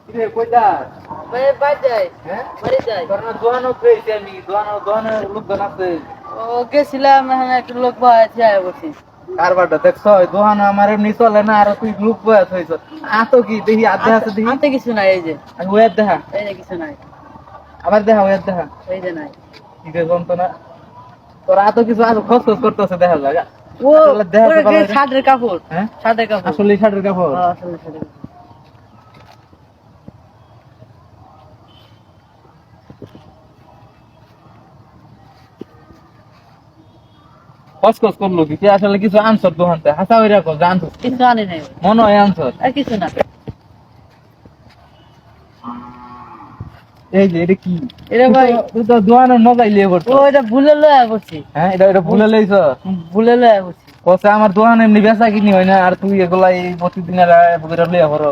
কিরে কই যাস? ভাই বাড়ি যাই। হ্যাঁ? বাড়ি যাই। তোর না দোয়ানো পেয়েছি আমি, দোয়ানো লোকজন আছে। ও গেছিলাম এখানে একটা লোক বয়েছে আয় বসি। কারবারটা দেখছ দোহানো আমার এমনি চলে না, আর তুই গ্রুপ বয়াত হয়েছ। আতো কি দেখি আধে আছে দেখি। আনতে কিছু নাই এই যে। আমি ওয়ার দেখা, এই যে কিছু নাই। আবার দেখা ওয়ার দেখা। এই যে নাই। কি রে যন্ত্রণা। তোর এত কিছু আর খোঁজ করতেছে দেখা যায়। ও আসলে দেখা ওরে তো ভালো লাগে। শার্টের কাপড়। হ্যাঁ? শার্টের কাপড়। আসলে শার্টের কাপড়। হ্যাঁ, আসলে শার্টের কাপড়। খসখস করলো কি তুই আসলে কিছু আনছর দোকানতে হাসা হয়ে রাখো যে আনছর কিছু আনি নাই। মনে হয় আনছর আর কিছু না। এই যে এটা কি এটা ভাই তুই তো দোকানের মজাই লিয়ে করছো। ও এটা ভুলে লয়া করছি। হ্যাঁ এটা ভুলে লইছ ভুলে লয়া করছি। কসে আমার দোকান এমনি বেচা কিনি হয় না, আর তুই এগুলা এই প্রতিদিন লিয়া করো।